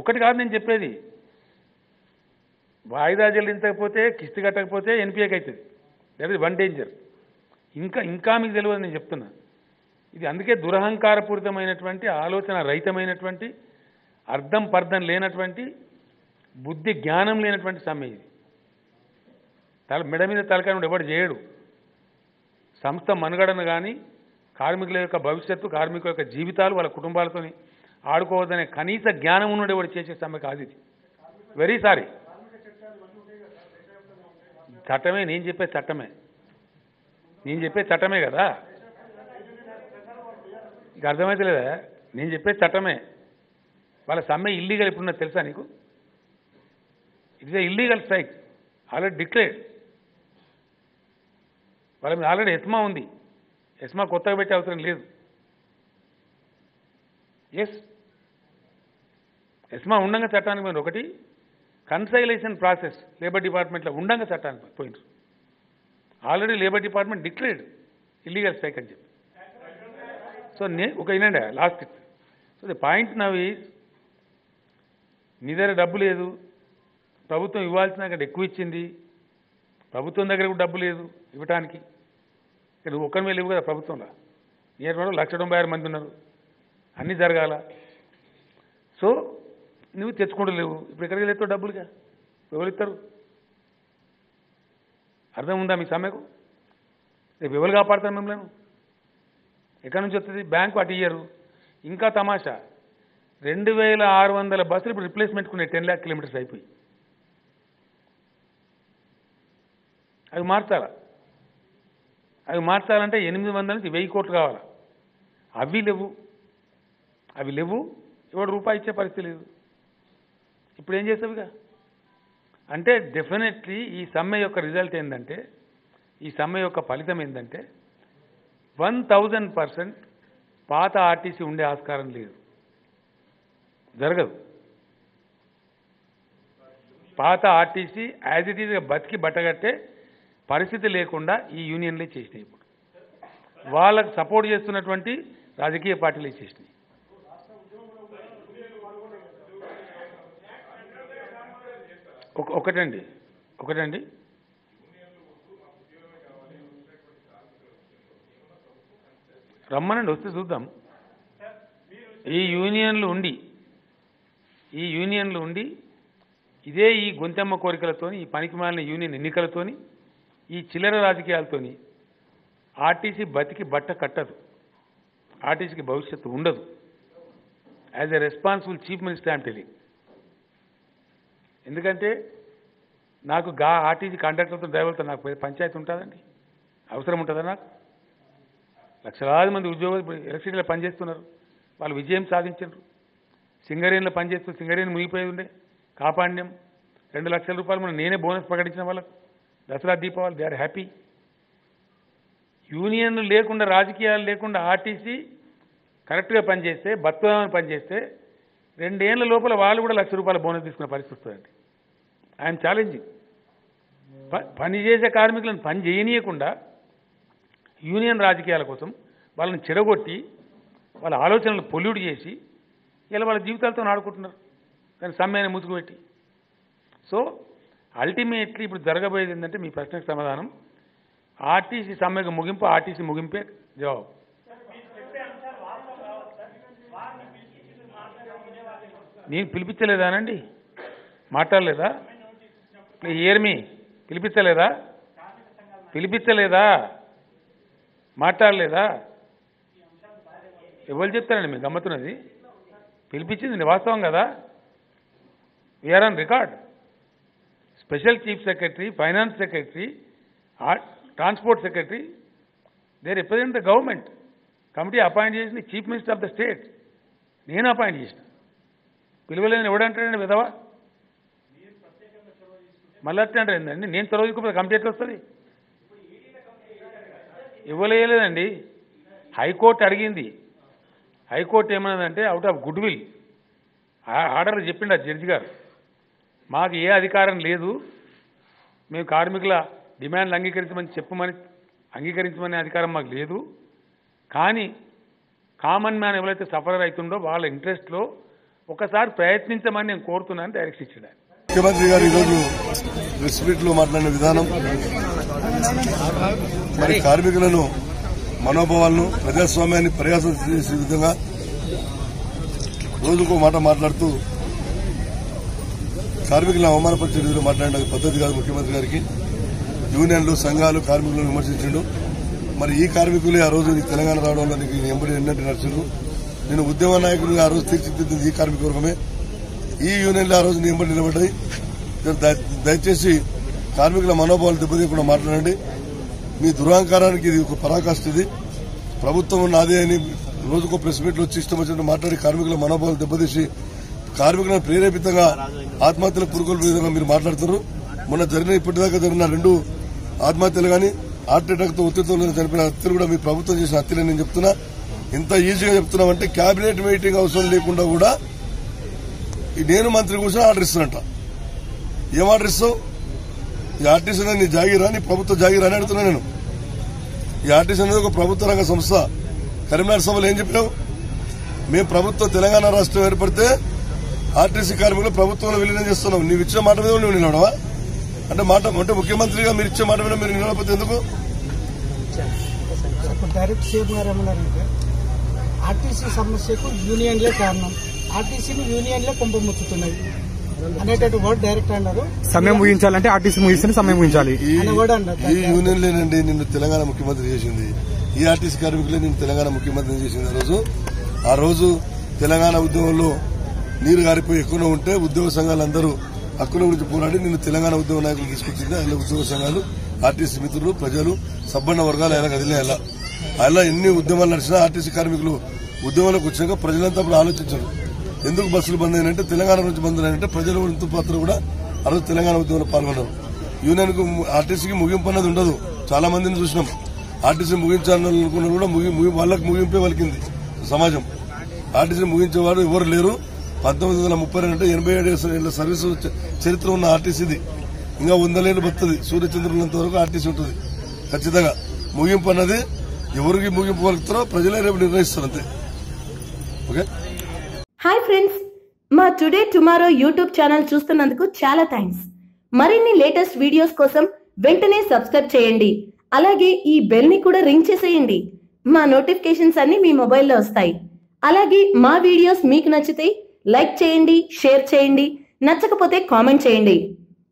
ఒక్కటి కాదు నేను చెప్పేది, వాయిదా చెల్లించకపోతే కిస్తీ కట్టకపోతే ఎన్పిఏకి అవుతుంది. That is one danger. ఇంకా మీకు తెలియదు నేను చెప్తున్నా. ఇది అందుకే దురహంకారపూరితమైనటువంటి ఆలోచన రహితమైనటువంటి అర్థం పర్థం లేనటువంటి బుద్ధి జ్ఞానం లేనటువంటి సమ్మె ఇది. మెడ మీద తలకాయ ఎవడు చేయడు. సంస్థ మనుగడను కానీ కార్మికుల యొక్క భవిష్యత్తు, కార్మికుల యొక్క జీవితాలు, వాళ్ళ కుటుంబాలతో ఆడుకోవద్దనే కనీస జ్ఞానం ఉన్నది ఎవడు చేసే సమ్మె కాదు ఇది. Very sorry. చట్టమే, నేను చెప్పే చట్టమే కదా. ఇక అర్థమైతే లేదా? నేను చెప్పే చట్టమే. వాళ్ళ సమ్మె ఇల్లీగల్ ఎప్పుడున్నది తెలుసా నీకు? It is a illegal strike, already declared. వాళ్ళ మీద ఆల్రెడీ ఎస్మా ఉంది. ఎస్మా కొత్తగా పెట్టే అవసరం లేదు. ఎస్, ఎస్మా ఉండంగా చట్టానికి పోయినారు. ఒకటి కన్సైలేషన్ ప్రాసెస్ లేబర్ డిపార్ట్మెంట్లో ఉండంగా చట్టానికి పోయినారు. Already labour department declared illegal strike అని చెప్పి. సో ఒక వినండి last. So the point now is, నీ దగ్గర డబ్బు లేదు, ప్రభుత్వం ఇవ్వాల్సిన కంటే ఎక్కువ ఇచ్చింది, ప్రభుత్వం దగ్గర కూడా డబ్బు లేదు ఇవ్వటానికి. ఇక్కడ నువ్వు ఒక్కరి మీద లేవు కదా ప్రభుత్వంలో. ఏడు 196 మంది ఉన్నారు, అన్నీ జరగాల. సో నువ్వు తెచ్చుకుంటూ లేవు. ఇప్పుడు ఎక్కడికి వెళ్తావు డబ్బులుగా? ఎవరు ఇస్తారు? అర్థం ఉందా మీ సమ్మెకు? రేపు ఎవరు కాపాడుతారు మిమ్మల్ని? ఎక్కడి నుంచి వస్తుంది? బ్యాంకు అటు ఇయ్యరు. ఇంకా తమాషా, 2600 బస్సులు ఇప్పుడు రిప్లేస్మెంట్ కొనే 10 lakh kilometers అయిపోయి. అవి మార్చాలంటే 800 నుంచి 1000 కోట్లు కావాలా? అవి లేవు. ఎవడు రూపాయి ఇచ్చే పరిస్థితి లేదు. ఇప్పుడు ఏం చేస్తావుగా? అంటే డెఫినెట్లీ ఈ సమ్మె యొక్క రిజల్ట్ ఏంటంటే, ఈ సమ్మె యొక్క ఫలితం ఏంటంటే 1000% పాత ఆర్టీసీ ఉండే ఆస్కారం లేదు, జరగదు. పాత ఆర్టీసీ యాజ్ ఇట్ ఈజ్గా బతికి బట్టగట్టే పరిస్థితి లేకుండా ఈ యూనియన్లే చేసినాయి. ఇప్పుడు వాళ్ళకు సపోర్ట్ చేస్తున్నటువంటి రాజకీయ పార్టీలే చేసినాయి. ఒకటండి రమ్మనండి, వస్తే చూద్దాం. ఈ యూనియన్లు ఉండి ఇదే ఈ గొంతెమ్మ కోరికలతోని, ఈ పనికిమాలిన యూనియన్ ఎన్నికలతోని, ఈ చిల్లర రాజకీయాలతోని ఆర్టీసీ బతికి బట్ట కట్టదు. ఆర్టీసీకి భవిష్యత్తు ఉండదు. As a responsible chief minister I'm telling. ఎందుకంటే నాకు ఆర్టీసీ కండక్టర్లతో డ్రైవర్లతో నాకు పంచాయతీ ఉంటుందండి? అవసరం ఉంటుందా? నాకు లక్షలాది మంది ఉద్యోగులు ఇప్పుడు ఎలక్ట్రిసిటీలో పనిచేస్తున్నారు, వాళ్ళు విజయం సాధించారు. సింగరేణిలో పనిచేస్తూ సింగరేణి మునిగిపోయి ఉండే కాపాడినాం. 2 లక్షల రూపాయలు మనం నేనే బోనస్ ప్రకటించిన వాళ్ళకు Dasara Deepavali. They are happy. యూనియన్లు లేకుండా, రాజకీయాలు లేకుండా ఆర్టీసీ కరెక్ట్గా పనిచేస్తే, బతుకమని పనిచేస్తే 2 ఏళ్ల లోపల వాళ్ళు కూడా 1 లక్ష రూపాయల బోనస్ తీసుకునే పరిస్థితి వస్తుందండి. I'm challenging. పనిచేసే కార్మికులను పని చేయనీయకుండా యూనియన్ రాజకీయాల కోసం వాళ్ళని చెడగొట్టి, వాళ్ళ ఆలోచనలు పొల్యూట్ చేసి ఇలా వాళ్ళ జీవితాలతో ఆడుకుంటున్నారు. కానీ సమ్మెని ముసుగుపెట్టి. సో అల్టిమేట్లీ ఇప్పుడు జరగబోయేది ఏంటంటే, మీ ప్రశ్నకు సమాధానం ఆర్టీసీ సమ్మెకు ముగింపు, ఆర్టీసీ ముగింపే జవాబు. నేను పిలిపించలేదానండి? మాట్లాడలేదా? ఏర్మి పిలిపించలేదా? మాట్లాడలేదా? ఎవరు చెప్తారండి మీకు గమ్మతున్నది? పిలిపించింది వాస్తవం కదా. We are on record. Special chief secretary, finance secretary, transport secretary, they represent the government. Committee appoint చేసింది chief minister of the state. నేను అపాయింట్ చేసిన. పిలువలేదని ఎవడంటాడండి విధవా? మళ్ళీ అట్లా అంటారు ఏంటండి? నేను చొరవ తీసుకోకపోతే కమిటీ ఎట్లా వస్తుంది? ఇవ్వలేదండి. హైకోర్టు అడిగింది. హైకోర్టు ఏమన్నదంటే, out of goodwill order చెప్పిండు ఆ జడ్జి గారు, మాకు ఏ అధికారం లేదు, మేము కార్మికుల డిమాండ్లు అంగీకరించమనే అధికారం మాకు లేదు. కానీ కామన్ మ్యాన్ ఎవరైతే సఫరర్ అవుతుండో వాళ్ళ ఇంట్రెస్ట్లో ఒకసారి ప్రయత్నించమని నేను కోరుతున్నాను డైరెక్షన్ ఇచ్చాడు. ముఖ్యమంత్రి గారు ఈరోజు ప్రెస్ మీట్ లో మాట్లాడిన విధానం మరి కార్మికులను మనోభావాలను ప్రజాస్వామ్యాన్ని ప్రయాసం చేసే విధంగా రోజుకో మాట మాట్లాడుతూ కార్మికులను అవమానపరిచే విధంగా మాట్లాడిన పద్ధతి కాదు ముఖ్యమంత్రి గారికి. యూనియన్లు సంఘాలు కార్మికులను విమర్శించాడు. మరి ఈ కార్మికులే ఆ రోజు తెలంగాణ రావడంలో నీకు ఎంబడి ఎన్నట్టు నడిచారు. నేను ఉద్యమ నాయకుడిగా ఆ రోజు తీర్చిదిద్దింది ఈ కార్మిక వర్గమే. ఈ యూనియన్లు ఆ రోజు నింబడి నిలబడ్డాయి. దయచేసి కార్మికుల మనోభావాలు దెబ్బతీయకుండా మాట్లాడండి. మీ దురహంకారానికి ఇది ఒక పరాకాష్ఠ. ఇది ప్రభుత్వం నాదే అని రోజుకో ప్రెస్ మీట్లు వచ్చి ఇష్టం వచ్చినట్టు మాట్లాడి కార్మికుల మనోభావాలు దెబ్బతీసి కార్మికులను ప్రేరేపితంగా ఆత్మహత్యల పురుగొల్పే విధంగా మీరు మాట్లాడుతున్నారు. మొన్న ఇప్పటిదాకా జరిగిన 2 ఆత్మహత్యలు గానీ హార్ట్ అటాక్ తో ఒత్తిడితో చనిపోయిన హత్యలు కూడా మీ ప్రభుత్వం చేసిన హత్యలే. నేను చెప్తున్నా, ఇంత ఈజీగా చెప్తున్నామంటే కేబినెట్ మీటింగ్ అవసరం లేకుండా కూడా నేను మంత్రి కూర్చొని ఆర్డర్ ఇస్తానంట. ఏం ఆర్డర్ ఇస్తావు? ఈ ఆర్టీసీ అనేది నీ జాగీరా, నీ ప్రభుత్వ జాగీరా అని అడుగుతున్నా నేను. ఈ ఆర్టీసీ అనేది ఒక ప్రభుత్వ రంగ సంస్థ. కరీంనగర్ సభలో ఏం చెప్పినావు? మేము ప్రభుత్వం తెలంగాణ రాష్ట్రం ఏర్పడితే ఆర్టీసీ కార్మికులు ప్రభుత్వంలో విలీనం చేస్తున్నాం. నీవు ఇచ్చిన మాట మీద నువ్వు నిలవడవా? అంటే ముఖ్యమంత్రిగా మీరు ఇచ్చే మాట మీద మీరు నిలవకపోతే ఎందుకు? డైరెక్ట్ సీఎం గారు ఏమన్నారంటే ఆర్టీసీ సమస్యకు యూనియన్లే కారణం, ఆర్టీసీని యూనియన్లే కుంభముచ్చుతున్నాయి అనేటటువంటి వర్డ్ డైరెక్ట్ అన్నారు. సమయం ముగించాలంటే ఆర్టీసీ ముగిస్తే సమయం ముగించాలి. ఈ యూనియన్లేనండి నిన్ను తెలంగాణ ముఖ్యమంత్రి చేసింది. ఈ ఆర్టీసీ కార్మికులే నిన్ను తెలంగాణ ముఖ్యమంత్రి చేసింది. ఆ రోజు తెలంగాణ ఉద్యమంలో నీరు గారిపోయి ఎక్కువ ఉంటే ఉద్యోగ సంఘాలందరూ హక్కుల గురించి పోరాడి నిన్ను తెలంగాణ ఉద్యమ నాయకులు తీసుకొచ్చింది. అలా ఉద్యోగ సంఘాలు, ఆర్టీసీ మిత్రులు, ప్రజలు, సబ్బన్న వర్గాలు ఆయన కదిలే అలా ఎన్ని ఉద్యమాలు నడిచినా ఆర్టీసీ కార్మికులు ఉద్యమంలోకి వచ్చాక ప్రజలంతా అప్పుడు ఆలోచించారు. ఎందుకు బస్సులు బంద్ అయినంటే తెలంగాణ నుంచి బంద్ అయినంటే ప్రజలు ఎంతో పాత్ర కూడా ఆ రోజు తెలంగాణ ఉద్యమంలో పాల్గొన్నారు. యూనియన్ కు ఆర్టీసీకి ముగింపు అన్నది ఉండదు. చాలా మందిని చూసినాం. ఆర్టీసీ ముగించాలనుకున్న కూడా వాళ్ళకి ముగింపే వలికింది సమాజం. ఆర్టీసీ ముగించేవాడు ఎవరు లేరు. 1932 అంటే 87 ఏళ్ల సర్వీసు చరిత్ర ఉన్న ఆర్టీసీది ఇంకా 100 ఏళ్లు బతుంది. సూర్యచంద్రులంత వరకు ఆర్టీసీ ఉంటుంది. ఖచ్చితంగా ముగింపు అన్నది ఎవరికి ముగింపు వలుకుతారో ప్రజలే రేపు నిర్ణయిస్తారు అంతే. ఓకే. హాయ్ ఫ్రెండ్స్, మా టుడే టుమారో యూట్యూబ్ ఛానల్ చూస్తున్నందుకు చాలా థ్యాంక్స్. మరిన్ని లేటెస్ట్ వీడియోస్ కోసం వెంటనే సబ్స్క్రైబ్ చేయండి. అలాగే ఈ బెల్ ని కూడా రింగ్ చేసేయండి. మా నోటిఫికేషన్స్ అన్ని మీ మొబైల్లో వస్తాయి. అలాగే మా వీడియోస్ మీకు నచ్చితే లైక్ చేయండి, షేర్ చేయండి, నచ్చకపోతే కామెంట్ చేయండి.